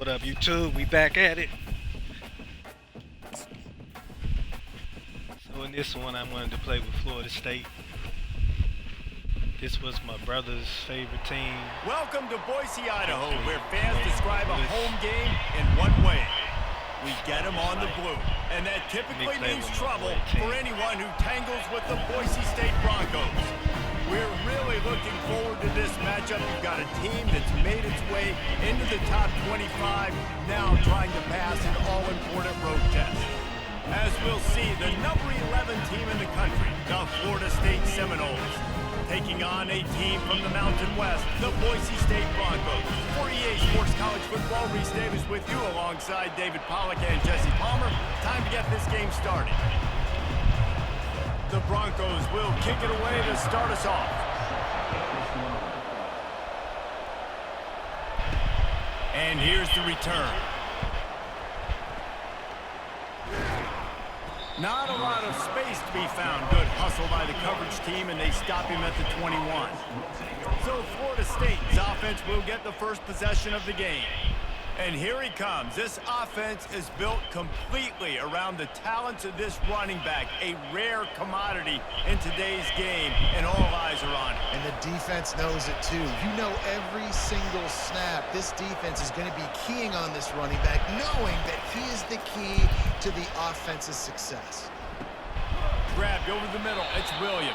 What up, YouTube? We back at it. So in this one, I wanted to play with Florida State. This was my brother's favorite team. Welcome to Boise, Idaho, where fans describe a home game in one way. We get them on the blue, and that typically means trouble for anyone who tangles with the Boise State Broncos. We're really looking forward to this matchup. You've got a team that's made its way into the top 25, now trying to pass an all-important road test. As we'll see, the number 11 team in the country, the Florida State Seminoles, taking on a team from the Mountain West, the Boise State Broncos. For EA Sports College Football, Reese Davis with you alongside David Pollack and Jesse Palmer. Time to get this game started. The Broncos will kick it away to start us off. And here's the return. Not a lot of space to be found. Good hustle by the coverage team, and they stop him at the 21. So Florida State's offense will get the first possession of the game. And here he comes. This offense is built completely around the talents of this running back, a rare commodity in today's game, and all eyes are on him. And the defense knows it too. You know every single snap, this defense is going to be keying on this running back, knowing that he is the key to the offense's success. Grabbed over the middle. It's Williams.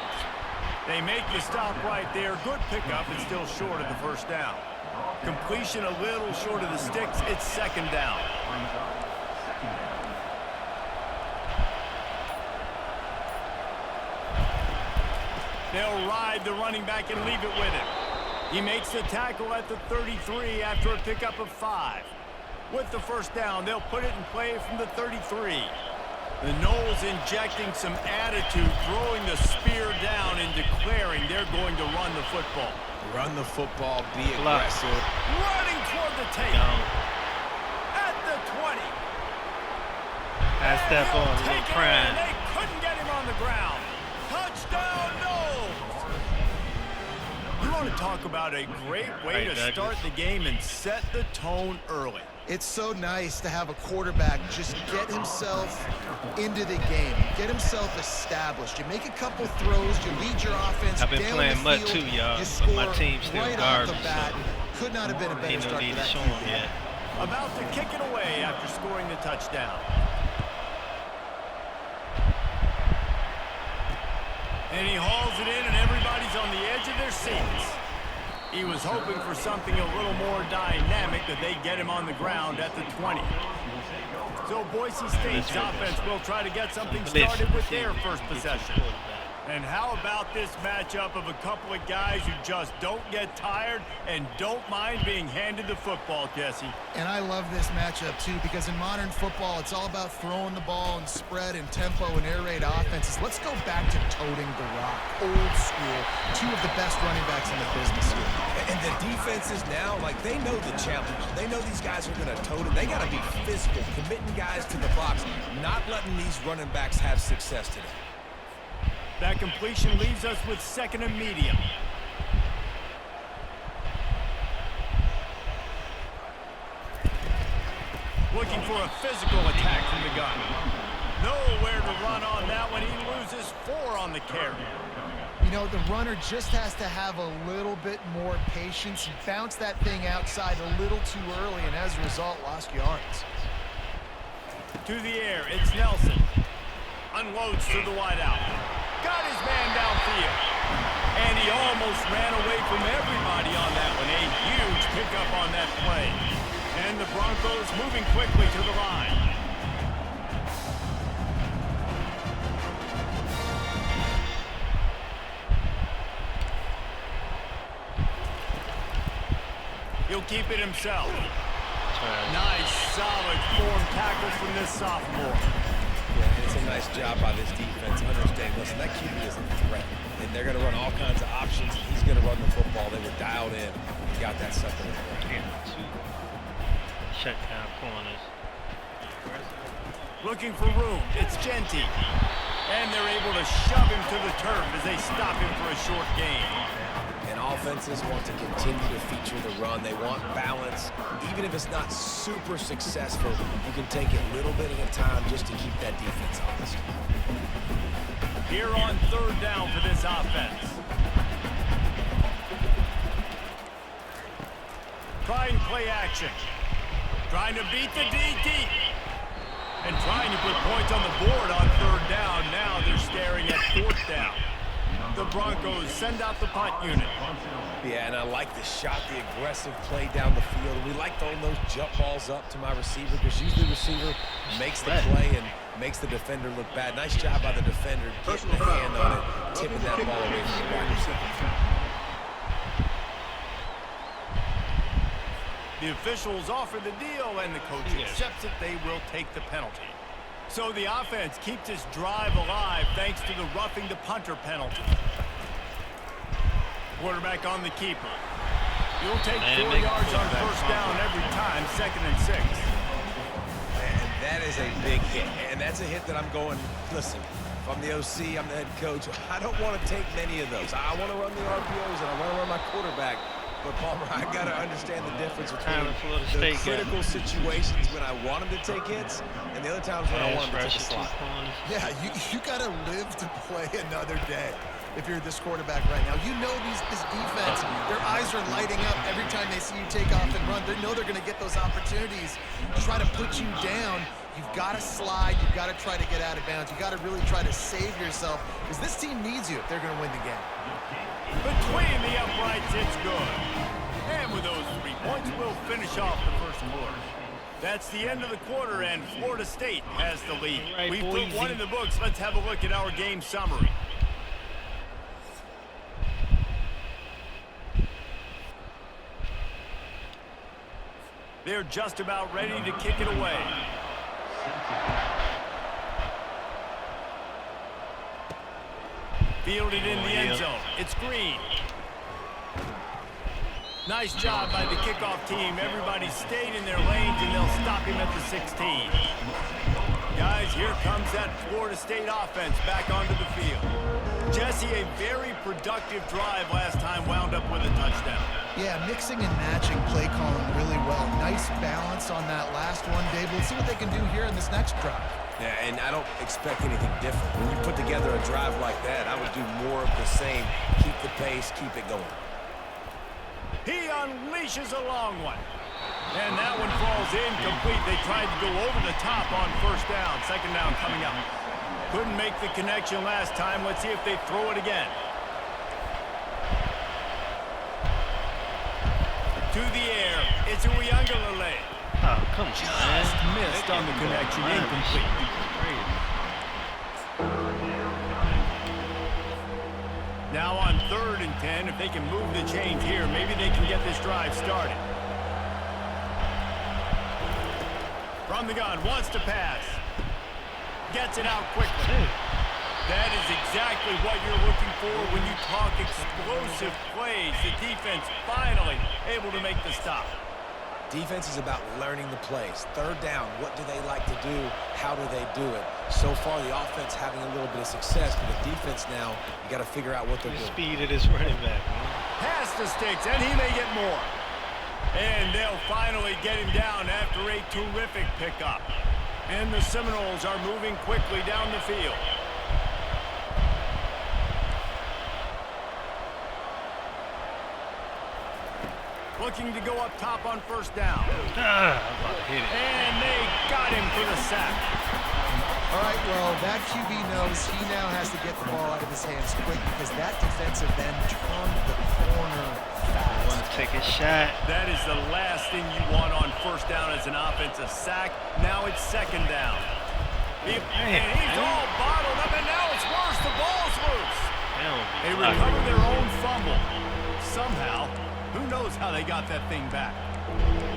They make the stop right there. Good pickup and still short of the first down. Completion a little short of the sticks. It's second down. They'll ride the running back and leave it with him. He makes the tackle at the 33 after a pickup of 5. With the first down, they'll put it in play from the 33. The Noles injecting some attitude, throwing the spear down and declaring they're going to run the football. Run the football, be aggressive. Running toward the tape. At the 20. Pass that ball, a little prime. They couldn't get him on the ground. Touchdown, Noles. You want to talk about a great way to start the game and set the tone early. It's so nice to have a quarterback just get himself into the game, get himself established. You make a couple throws, you lead your offense. I've been down playing the mud field, too, y'all. you score My team's still right garbage. off the bat. Could not have been a better start Need for to that show team. him yet. About to kick it away after scoring the touchdown. And he hauls it in, and everybody's on the edge of their seats. He was hoping for something a little more dynamic, that they get him on the ground at the 20. So Boise State's offense will try to get something started with their first possession. And how about this matchup of a couple of guys who just don't get tired and don't mind being handed the football, Jesse? And I love this matchup too, because in modern football, it's all about throwing the ball and spread and tempo and air raid offenses. Let's go back to toting the rock, old school. Two of the best running backs in the business here. And the defenses now, like, they know the challenge. They know these guys are going to tote it. They got to be physical, committing guys to the box, not letting these running backs have success today. That completion leaves us with second and medium. Looking for a physical attack from the gun. Nowhere to run on that one. He loses 4 on the carry. You know, the runner just has to have a little bit more patience. He bounced that thing outside a little too early, and as a result, lost yards. To the air, it's Nelson. Unloads to the wideout. Got his man downfield. And he almost ran away from everybody on that one. A huge pickup on that play. And the Broncos moving quickly to the line. He'll keep it himself. Nice, solid form tackle from this sophomore. Yeah, it's a nice job by this defense. Understand, listen, that QB is a threat. And they're going to run all kinds of options. He's going to run the football. They were dialed in. He got that second. Shut down corners. Looking for room. It's Genty. And they're able to shove him to the turf as they stop him for a short gain. And all offenses want to continue to feature the run. They want balance. Even if it's not super successful, you can take it a little bit at a time just to keep that defense honest. Here on third down for this offense. Trying play action. Trying to beat the D deep. And trying to put points on the board on third down. Now they're staring at fourth down. The Broncos send out the punt unit. Yeah, and I like the shot, the aggressive play down the field. We like throwing those jump balls up to my receiver because usually the receiver makes the play and makes the defender look bad. Nice job by the defender getting a hand on it, tipping that ball away from the wide receiver. The officials offer the deal, and the coach accepts it. They will take the penalty. So the offense keeps this drive alive thanks to the roughing the punter penalty. Quarterback on the keeper. You'll take 4 yards on first down every time, 2nd and 6. And that is a big hit. And that's a hit that I'm going, listen, if I'm the OC, I'm the head coach, I don't want to take many of those. I want to run the RPOs, and I want to run my quarterback. But, Palmer, I got to understand the difference between the critical situations when I want him to take hits and the other times when I want him to take a slot. Yeah, you got to live to play another day if you're this quarterback right now. You know this defense, their eyes are lighting up every time they see you take off and run. They know they're going to get those opportunities to try to put you down. You've got to slide. You've got to try to get out of bounds. You've got to really try to save yourself because this team needs you if they're going to win the game. Between the uprights, it's good. And with those 3 points, we'll finish off the first quarter. That's the end of the quarter, and Florida State has the lead. Right, We've Boise. put one in the books. Let's have a look at our game summary. They're just about ready to kick it away. Fielded in the end zone. It's Green. Nice job by the kickoff team. Everybody stayed in their lanes, and they'll stop him at the 16. Guys, here comes that Florida State offense back onto the field. Jesse, a very productive drive last time, wound up with a touchdown. Yeah, mixing and matching play calling really well. Nice balance on that last one, Dave. Let's see what they can do here in this next drive. Yeah, and I don't expect anything different. When you put together a drive like that, I would do more of the same. Keep the pace, keep it going. He unleashes a long one. And that one falls incomplete. They tried to go over the top on first down. 2nd down coming up. Couldn't make the connection last time. Let's see if they throw it again. To the air. It's Uyangalele. Oh, come on, Just missed on the connection. Incomplete. Now on 3rd and 10, if they can move the chains here, maybe they can get this drive started. From the gun, wants to pass. Gets it out quickly. That is exactly what you're looking for when you talk explosive plays. The defense finally able to make the stop. Defense is about learning the plays. 3rd down, what do they like to do? How do they do it? So far, the offense having a little bit of success, but the defense now, you got to figure out what they're doing. Speed of this running back, man. Pass the sticks, and he may get more. And they'll finally get him down after a terrific pickup. And the Seminoles are moving quickly down the field. Looking to go up top on first down. I'm about to hit it. And they got him for the sack. All right, well, that QB knows he now has to get the ball out of his hands quick because that defensive end turned the corner fast. Want to take a shot. That is the last thing you want on first down as an offensive sack. Now it's 2nd down. And he's all bottled up, and now it's worse. The ball's loose. They recover their own fumble. Somehow, who knows how they got that thing back.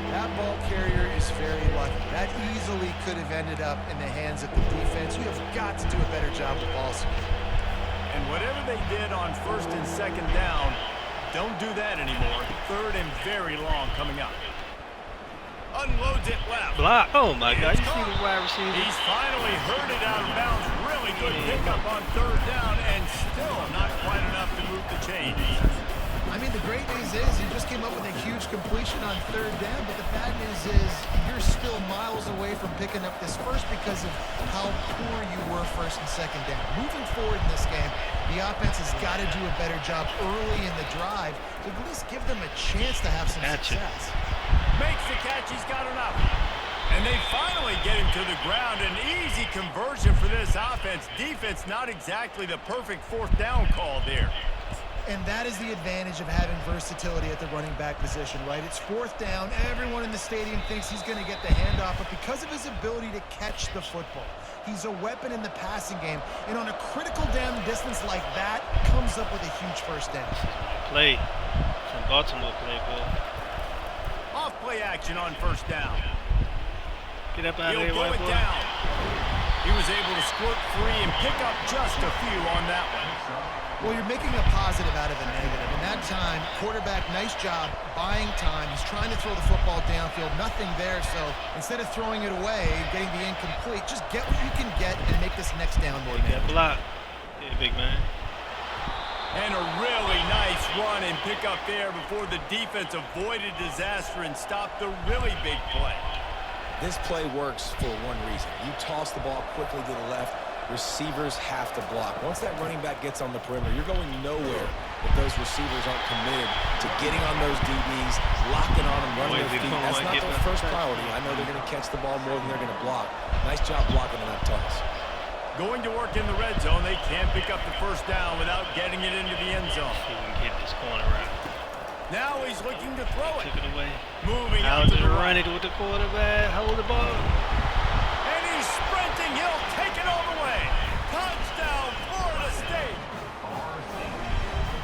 That ball carrier is very lucky. That easily could have ended up in the hands of the defense. You have got to do a better job with ball security. And whatever they did on 1st and 2nd down, don't do that anymore. 3rd and very long coming up. Unloads it left. Block. Oh, my God. You see the wide receiver? He's finally herded out of bounds. Really good pickup on 3rd down, and still not quite enough to move the chains. I mean, the great news is you just came up with a huge completion on third down, but the bad news is you're still miles away from picking up this first because of how poor you were first and second down. Moving forward in this game, the offense has got to do a better job early in the drive to at least give them a chance to have some success. Makes the catch. He's got enough. And they finally get him to the ground. An easy conversion for this offense. Defense, not exactly the perfect fourth down call there. And that is the advantage of having versatility at the running back position, right? It's fourth down. Everyone in the stadium thinks he's going to get the handoff, but because of his ability to catch the football, he's a weapon in the passing game. And on a critical down distance like that, comes up with a huge first down. Play. Some Baltimore play, bro. Off play action on first down. Get up out of He'll there, go white it boy. down. He was able to squirt free and pick up just a few on that one. Well, you're making a positive out of a negative. In that time, quarterback, nice job, buying time. He's trying to throw the football downfield. Nothing there, so instead of throwing it away, getting the incomplete, just get what you can get and make this next down more That manageable. block. Yeah, big man. And a really nice run and pick up there before the defense avoided disaster and stopped the really big play. This play works for one reason. You toss the ball quickly to the left, receivers have to block. Once that running back gets on the perimeter, you're going nowhere if those receivers aren't committed to getting on those DBs, locking on them, running their feet. That's not their first priority. I know they're going to catch the ball more than they're going to block. Nice job blocking on that toss. Going to work in the red zone. They can't pick up the first down without getting it into the end zone. See if we can get this corner out. Now he's looking to throw it. Took it away. Moving Out out to to the run right. it with the quarterback. Hold the ball. And he's sprinting. He'll take it all the way. Touchdown, Florida State.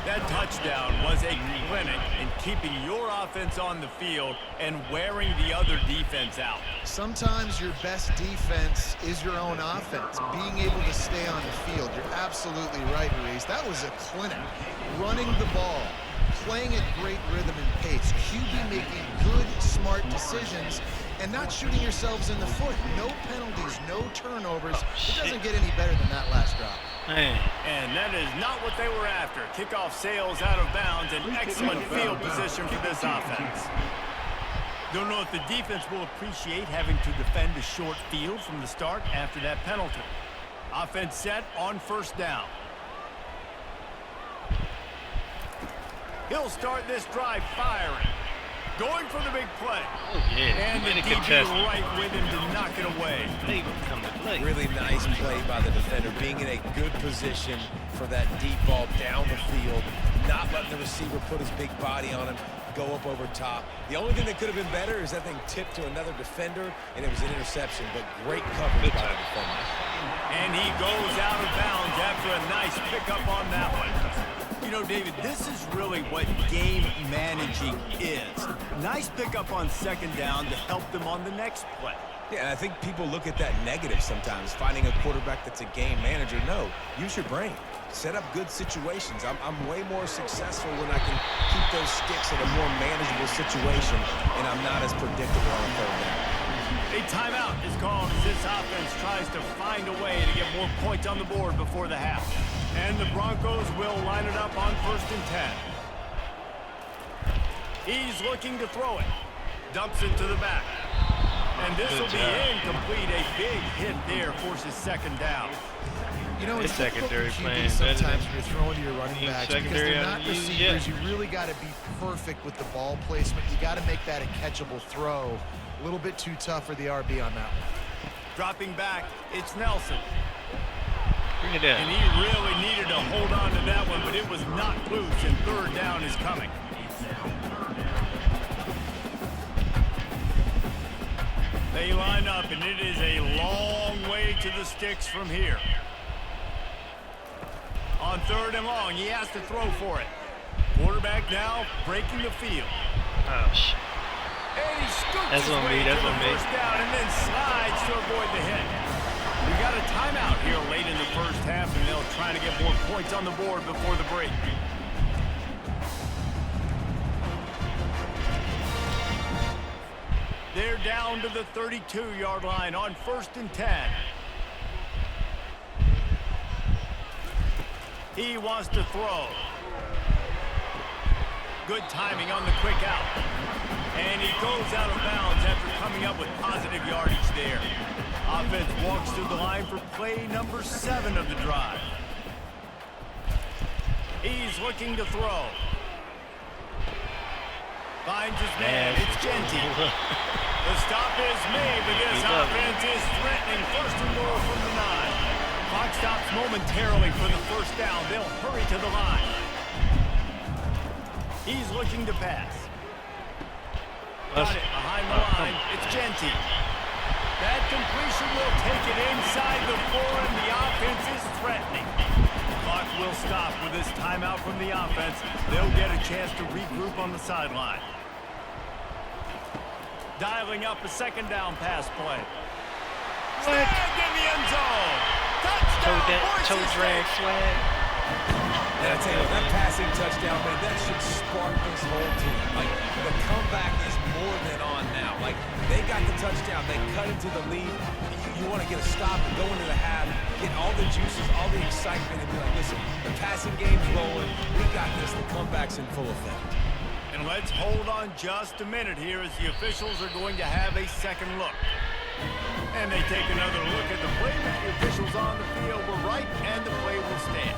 That touchdown was a clinic in keeping your offense on the field and wearing the other defense out. Sometimes your best defense is your own offense, being able to stay on the field. You're absolutely right, Reese. That was a clinic. Running the ball, playing at great rhythm and pace, QB making good, smart decisions, and not shooting yourselves in the foot. No penalties, no turnovers. It doesn't get any better than that last drop. Man. And that is not what they were after. Kickoff sails out of bounds and excellent field position for this offense. Don't know if the defense will appreciate having to defend a short field from the start after that penalty. Offense set on first down. He'll start this drive firing. Going for the big play. Oh, yeah. And the Really DB contested. right with him to knock it away. They come to play. Really nice play by the defender, being in a good position for that deep ball down the field, not letting the receiver put his big body on him, go up over top. The only thing that could have been better is that thing tipped to another defender, and it was an interception, but great coverage by the defender. And he goes out of bounds after a nice pickup on that one. You know, David, this is really what game managing is. Nice pickup on second down to help them on the next play. Yeah, and I think people look at that negative sometimes, finding a quarterback that's a game manager. No, use your brain. Set up good situations. I'm way more successful when I can keep those sticks in a more manageable situation, and I'm not as predictable on third down. A timeout is called as this offense tries to find a way to get more points on the board before the half. And the Broncos will line it up on 1st and 10. He's looking to throw it. Dumps it to the back. And this will be incomplete. A big hit there forces second down. You know, it's His secondary difficult playing for QB better sometimes than when you're throwing to your running team backs because secondary they're not on you, receivers. yeah. You really got to be perfect with the ball placement. You got to make that a catchable throw. A little bit too tough for the RB on that one. Dropping back, it's Nelson. Bring it down. And he really needed to hold on to that one, but it was not loose, and third down is coming. They line up, and it is a long way to the sticks from here. On 3rd and long, he has to throw for it. Quarterback now breaking the field. Oh, shit. And he scoops That's his on way me, to that's the on me. first down and then slides to avoid the hit. We got a timeout here late in the first half, and they'll try to get more points on the board before the break. They're down to the 32-yard line on 1st and 10. He wants to throw. Good timing on the quick out. And he goes out of bounds after coming up with positive yardage there. Offense walks through the line for play number 7 of the drive. He's looking to throw. Finds his man. It's Genty. The stop is made, but this offense is threatening. First and goal from the 9. Clock stops momentarily for the first down. They'll hurry to the line. He's looking to pass. Got it behind the line. It's Genty. That completion will take it inside the 4, and the offense is threatening. The clock will stop with this timeout from the offense. They'll get a chance to regroup on the sideline. Dialing up a second down pass play. Snagged in the end zone. Touchdown, toe drag swag. And I tell you, that passing touchdown, man, that should spark this whole team. Like, the comeback is more than on now. Like, they got the touchdown. They cut into the lead. You want to get a stop and go into the half, get all the juices, all the excitement, and be like, listen, the passing game's rolling. We got this. The comeback's in full effect. And let's hold on just a minute here as the officials are going to have a second look. And they take another look at the play, but the officials on the field were right, and the play will stand.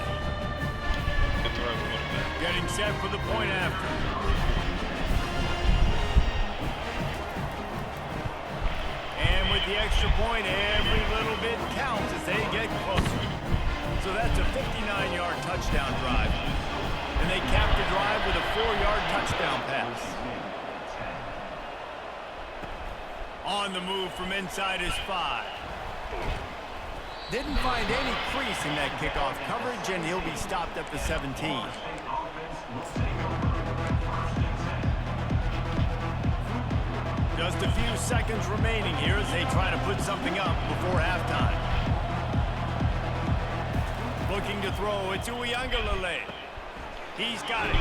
Getting set for the point after. And with the extra point, every little bit counts as they get closer. So that's a 59-yard touchdown drive. And they cap the drive with a 4-yard touchdown pass. On the move from inside his 5. Didn't find any crease in that kickoff coverage, and he'll be stopped at the 17. Just a few seconds remaining here as they try to put something up before halftime. Looking to throw, it's Uiagalelei. He's got it.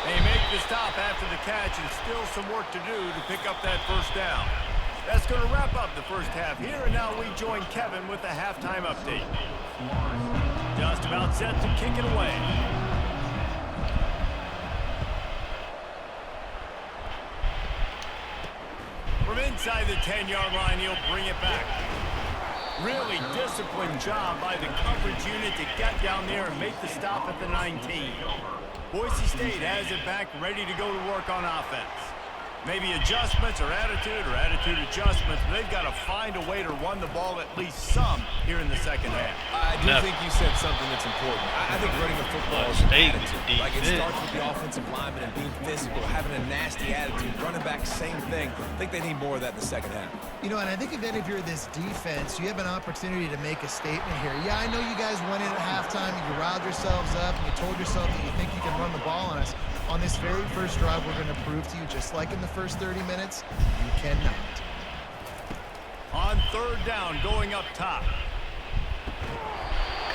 They make the stop after the catch, and still some work to do to pick up that first down. That's going to wrap up the first half here, and now we join Kevin with the halftime update. Just about set to kick it away. From inside the 10-yard line, he'll bring it back. Really disciplined job by the coverage unit to get down there and make the stop at the 19. Boise State has it back, ready to go to work on offense. Maybe adjustments or attitude adjustments, but they've got to find a way to run the ball at least some here in the second half. I do think you said something that's important. I think running the football is an attitude. Like, it starts with the offensive lineman and being physical, having a nasty attitude. Running back, same thing. I think they need more of that in the second half. You know, and I think again, if you're this defense, you have an opportunity to make a statement here. Yeah, I know you guys went in at halftime and you riled yourselves up and you told yourself that you think you can run the ball on us. On this very first drive, we're going to prove to you, just like in the first 30 minutes, you cannot. On third down, going up top.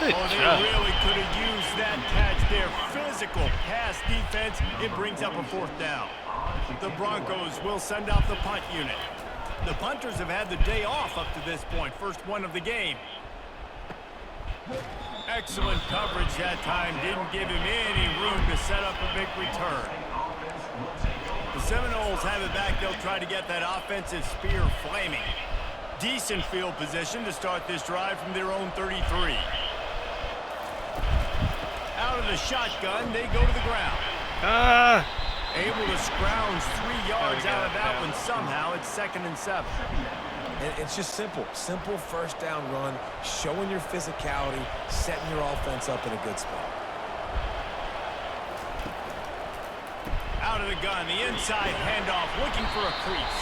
Good job. They really could have used that catch there. Physical pass defense. It brings up a fourth down. The Broncos will send out the punt unit. The punters have had the day off up to this point. First one of the game. Excellent coverage that time. Didn't give him any room to set up a big return. The Seminoles have it back. They'll try to get that offensive spear flaming. Decent field position to start this drive from their own 33. Out of the shotgun, they go to the ground. Able to scrounge 3 yards out of that one somehow. It's 2nd and 7. And it's just simple. Simple first down run, showing your physicality, setting your offense up in a good spot. Out of the gun, the inside handoff, looking for a crease.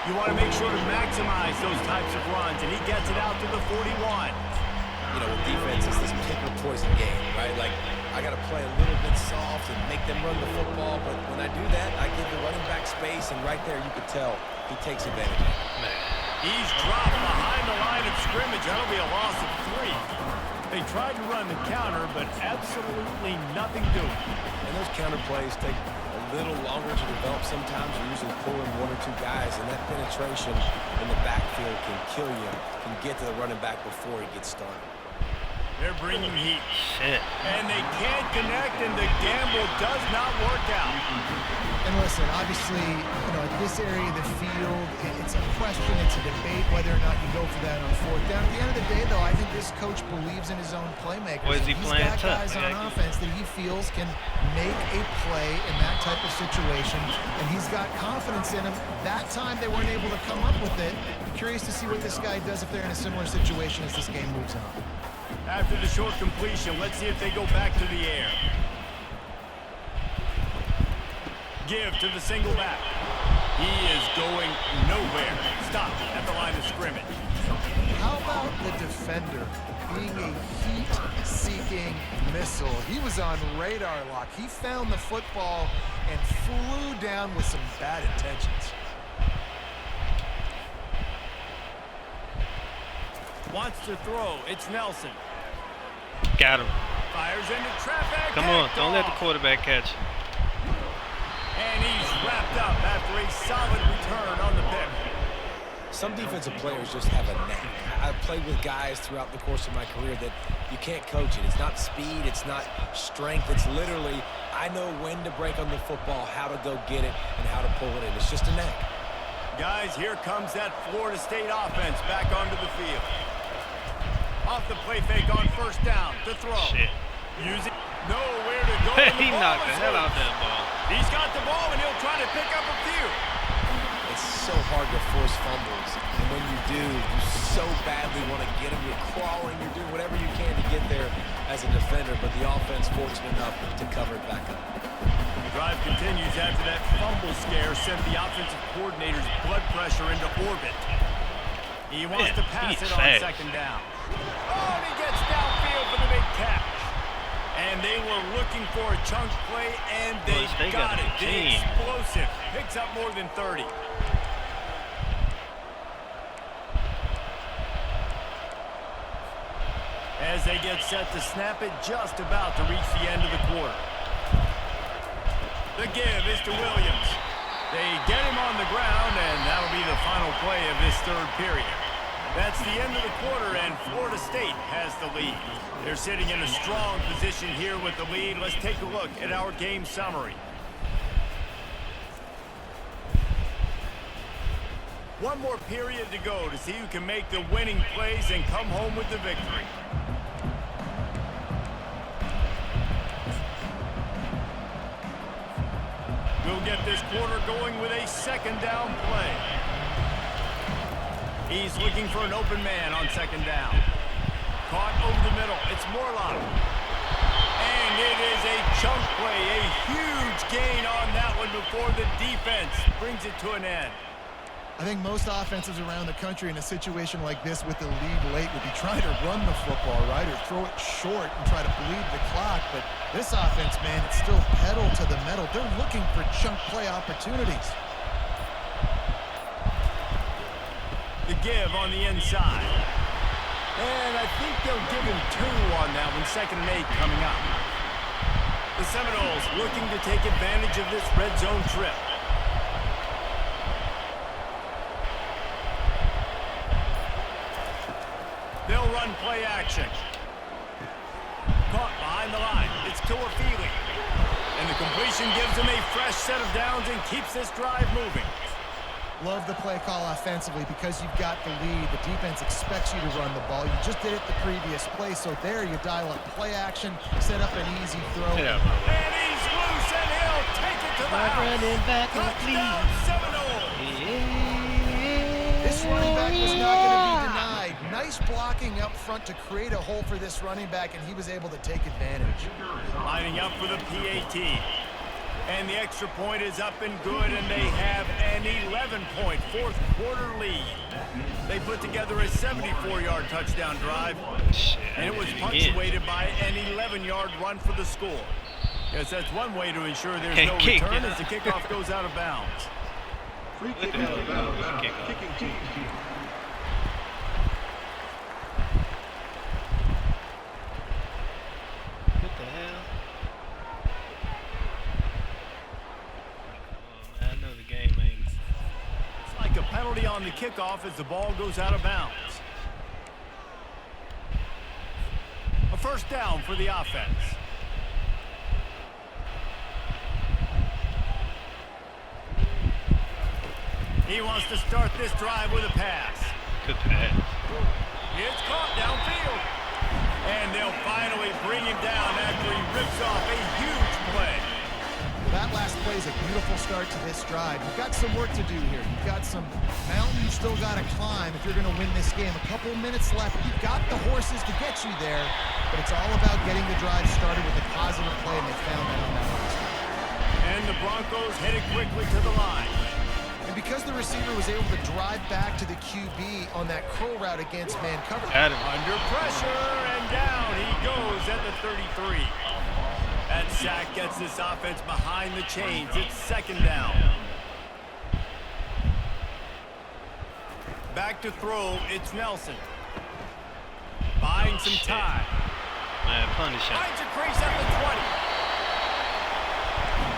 You want to make sure to maximize those types of runs, and he gets it out to the 41. You know, with defense, it's this pick or poison game, right? Like, I got to play a little bit soft and make them run the football, but when I do that, I give the running back space, and right there you could tell he takes advantage of it. He's dropped behind the line of scrimmage. That'll be a loss of 3. They tried to run the counter, but absolutely nothing doing. And those counter plays take a little longer to develop sometimes. You're usually pulling 1 or 2 guys, and that penetration in the backfield can kill you, can get to the running back before he gets started. They're bringing heat. Shit. And they can't connect, and the gamble does not work out. And listen, obviously, at this area of the field, it's a question, it's a debate whether or not you go for that on fourth down. At the end of the day, though, I think this coach believes in his own playmakers. He's got guys on offense that he feels can make a play in that type of situation, and he's got confidence in them. That time they weren't able to come up with it. Curious to see what this guy does if they're in a similar situation as this game moves on. After the short completion, let's see if they go back to the air. Give to the single back. He is going nowhere. Stop at the line of scrimmage. How about the defender being a heat-seeking missile? He was on radar lock. He found the football and flew down with some bad intentions. Wants to throw. It's Nelson. Got him. Fires into traffic. Come on, don't let the quarterback catch. And he's wrapped up after a solid return on the pick. Some defensive players just have a knack. I've played with guys throughout the course of my career that you can't coach it. It's not speed, it's not strength. It's literally, I know when to break on the football, how to go get it, and how to pull it in. It's just a knack. Guys, here comes that Florida State offense back onto the field. Off the play fake on first down to throw. Shit. Using nowhere to go. He knocked the hell out that ball. He's got the ball, and he'll try to pick up a few. It's so hard to force fumbles. And when you do, you so badly want to get them. You're crawling, you're doing whatever you can to get there as a defender, but the offense fortunate enough to cover it back up. The drive continues after that fumble scare sent the offensive coordinator's blood pressure into orbit. He wants to pass it on second down. Oh, and he gets downfield for the big catch. And they were looking for a chunk play, and they got it. The explosive picks up more than 30. As they get set to snap it, just about to reach the end of the quarter. The give is to Williams. They get him on the ground, and that'll be the final play of this third period. That's the end of the quarter, and Florida State has the lead. They're sitting in a strong position here with the lead. Let's take a look at our game summary. One more period to go to see who can make the winning plays and come home with the victory. We'll get this quarter going with a second down play. He's looking for an open man on second down. Caught over the middle. It's Morlock. And it is a chunk play. A huge gain on that one before the defense brings it to an end. I think most offenses around the country in a situation like this with the lead late would be trying to run the football, right, or throw it short and try to bleed the clock. But this offense, man, it's still pedal to the metal. They're looking for chunk play opportunities. The give on the inside. And I think they'll give him 2 on that one. 2nd and 8 coming up. The Seminoles looking to take advantage of this red zone trip. They'll run play action. Caught behind the line. It's Tuafili. And the completion gives him a fresh set of downs and keeps this drive moving. Love the play call offensively because you've got the lead. The defense expects you to run the ball. You just did it the previous play, so there you dial up play action, set up an easy throw. Yeah. And he's loose, and he'll take it to the house. Running back, Touchdown, Seminoles. Yeah. This running back was not going to be denied. Nice blocking up front to create a hole for this running back, and he was able to take advantage. Lining up for the PAT. And the extra point is up and good, and they have an 11-point fourth-quarter lead. They put together a 74-yard touchdown drive, and it was punctuated by an 11-yard run for the score. Guess that's one way to ensure there's no return as the kickoff goes out of bounds. Free kick out of bounds. Kicking team. What the hell? I know the game ain't. It's like a penalty on the kickoff as the ball goes out of bounds. A first down for the offense. He wants to start this drive with a pass. Good pass. It's caught downfield. And they'll finally bring him down after he rips off a huge play. That last play is a beautiful start to this drive. You've got some work to do here. You've got some mountain you've still got to climb if you're going to win this game. A couple minutes left. You've got the horses to get you there, but it's all about getting the drive started with a positive play, and they found that on that last one. And the Broncos headed quickly to the line. And because the receiver was able to drive back to the QB on that curl route against man coverage. Under pressure, and down he goes at the 33. That sack gets this offense behind the chains. It's second down. Back to throw, it's Nelson. Buying some time. Man, punish him. Finds a crease at the 20.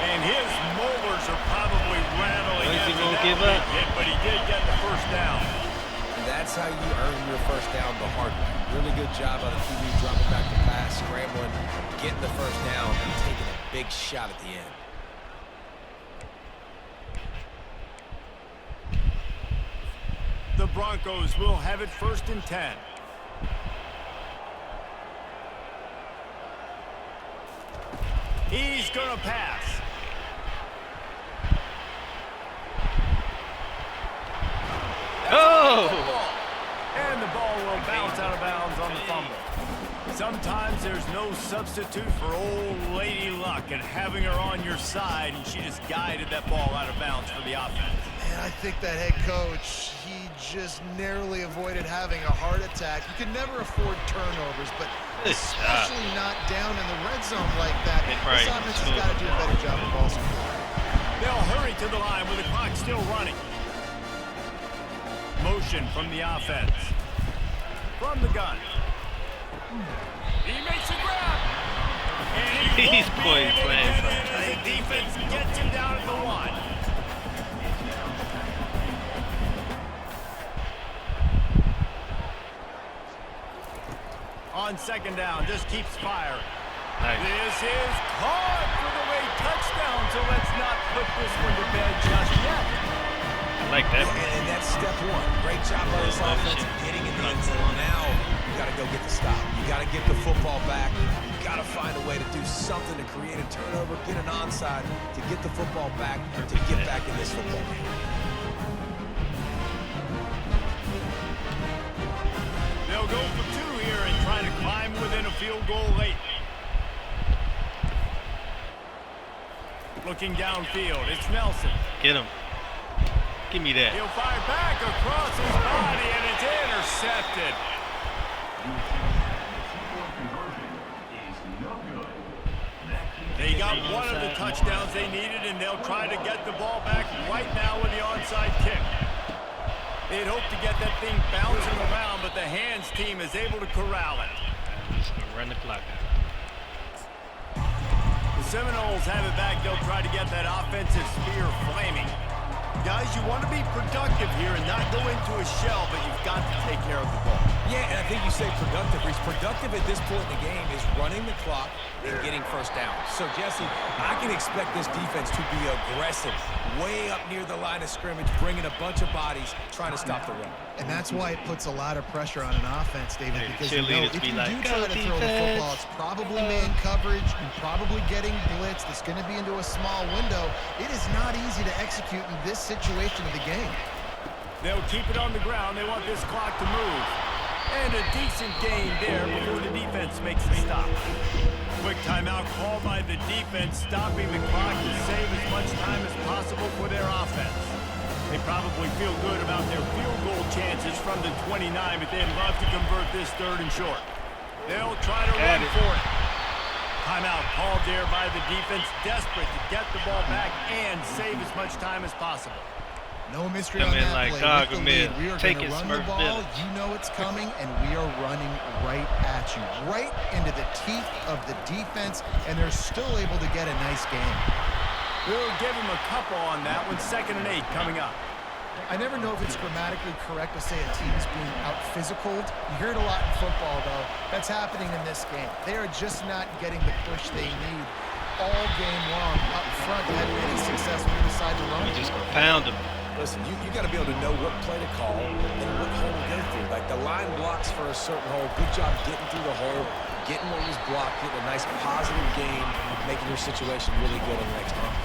And his molars are probably rattling. Is he after gonna that give big up? hit, but he did get the first down. And that's how you earn your first down the hard way. Really good job by the QB dropping back the pass, scrambling, getting the first down, and taking a big shot at the end. The Broncos will have it first and 10. He's going to pass. Oh! And the ball will bounce out of bounds on the fumble. Sometimes there's no substitute for old Lady Luck, and having her on your side, and she just guided that ball out of bounds for the offense. Man, I think that head coach, he just narrowly avoided having a heart attack. You can never afford turnovers, but especially not down in the red zone like that. This offense has got to do a better job of ball security. They'll hurry to the line with the clock still running. Motion from the offense. From the gun. He makes a grab. And These boys playing the defense gets him down at the line. On second down, just keeps firing. Nice. This is caught for the way touchdown, so let's not put this one to bed just yet. I like that. And that's step one. Great job by this offense getting in the end zone. Now you got to go get the stop. You got to get the football back. You got to find a way to do something to create a turnover, get an onside, to get the football back, to get back in this football game. They'll go for two here and try to climb within a field goal late. Looking downfield, it's Nelson. Get him. Give me that. He'll fire back across his body, and it's intercepted. They got one of the touchdowns they needed, and they'll try to get the ball back right now with the onside kick. They'd hope to get that thing bouncing around, but the hands team is able to corral it. I'm just going to run the clock out. The Seminoles have it back. They'll try to get that offensive spear flaming. Guys, you want to be productive here and not go into a shell, but you've got to take care of the ball. Yeah, and I think you say productive. He's productive at this point in the game is running the clock and getting first down. So, Jesse, I can expect this defense to be aggressive, way up near the line of scrimmage, bringing a bunch of bodies, trying to stop the run. And that's why it puts a lot of pressure on an offense, David, because you know, if you do like, try to throw the football, it's probably man coverage and probably getting blitzed. It's going to be into a small window. It is not easy to execute in this situation of the game. They'll keep it on the ground. They want this clock to move. And a decent gain there before the defense makes a stop. Quick timeout called by the defense, stopping the clock to save as much time as possible for their offense. They probably feel good about their field goal chances from the 29, but they'd love to convert this third and short. They'll try to run for it. Timeout called there by the defense, desperate to get the ball back and save as much time as possible. No mystery on that like play. dog With the lead, we are take going to it, run Smurf the ball. Village. You know it's coming, and we are running right at you, right into the teeth of the defense, and they're still able to get a nice game. We'll give him a couple on that one. 2nd and 8 coming up. I never know if it's grammatically correct to say a team is being out-physicaled. You hear it a lot in football, though. That's happening in this game. They are just not getting the push they need all game long up front to have any success when they decide to run. Just gonna pound them. Listen, you got to be able to know what play to call and what hole to go through. Like the line blocks for a certain hole. Good job getting through the hole, getting what was blocked, getting a nice positive gain, making your situation really good on the next time.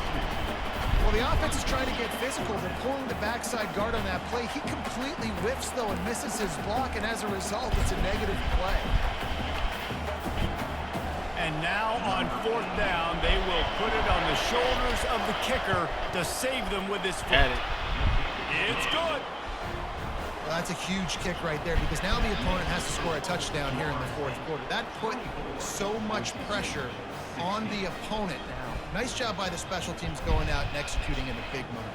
Well, the offense is trying to get physical. They're pulling the backside guard on that play. He completely whiffs, though, and misses his block, and as a result, it's a negative play. And now on 4th down, they will put it on the shoulders of the kicker to save them with his foot. It's good. Well, that's a huge kick right there because now the opponent has to score a touchdown here in the 4th quarter. That put so much pressure on the opponent now. Nice job by the special teams going out and executing in the big moment.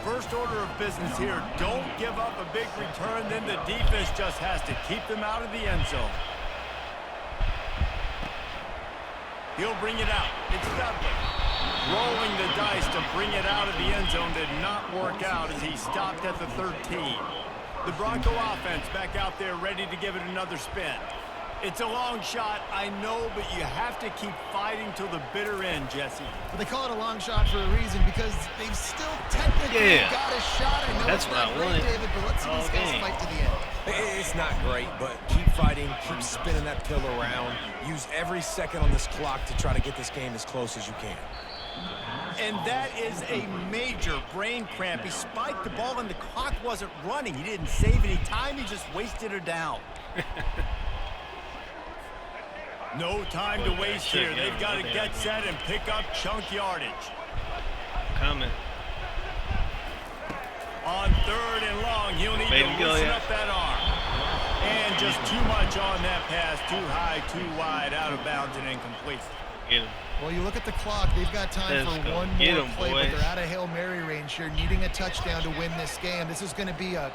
First order of business here, don't give up a big return, then the defense just has to keep them out of the end zone. He'll bring it out. It's Dudley. Rolling the dice to bring it out of the end zone did not work out as he stopped at the 13. The Bronco offense back out there ready to give it another spin. It's a long shot, I know, but you have to keep fighting till the bitter end, Jesse. But they call it a long shot for a reason because they've still technically got a shot. I know that's it's what not I great, wanted. David, but let's see these guys fight to the end. It's not great, but keep fighting, keep spinning that pill around. Use every second on this clock to try to get this game as close as you can. And that is a major brain cramp. He spiked the ball and the clock wasn't running. He didn't save any time. He just wasted her down. No time to waste here. They've got to get set and pick up chunk yardage. Coming. On 3rd and long, he'll need to loosen up that arm. And just too much on that pass. Too high, too wide, out of bounds and incomplete. Get him. Well, you look at the clock. They've got time for one more play, but they're out of Hail Mary range here, needing a touchdown to win this game. This is going to be a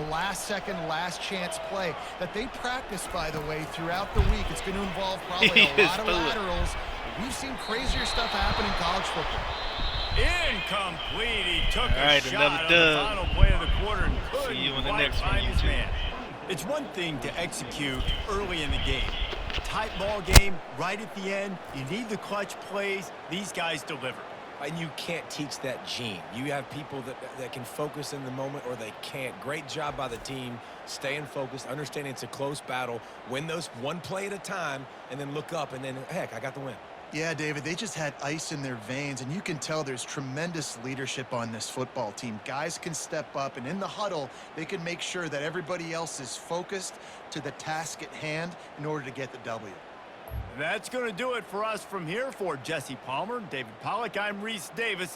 last-second, last-chance play that they practice, by the way, throughout the week. It's going to involve probably a lot of laterals. We've seen crazier stuff happen in college football. Incomplete. He took a shot on the final play of the quarter and couldn't quite find his man. It's one thing to execute early in the game. Tight ball game, right at the end. You need the clutch plays. These guys deliver. And you can't teach that gene. You have people that can focus in the moment or they can't. Great job by the team, staying focused, understanding it's a close battle, win those one play at a time, and then look up, and then, heck, I got the win. Yeah, David, they just had ice in their veins, and you can tell there's tremendous leadership on this football team. Guys can step up, and in the huddle, they can make sure that everybody else is focused to the task at hand in order to get the W. That's going to do it for us from here. For Jesse Palmer, David Pollack, I'm Reese Davis.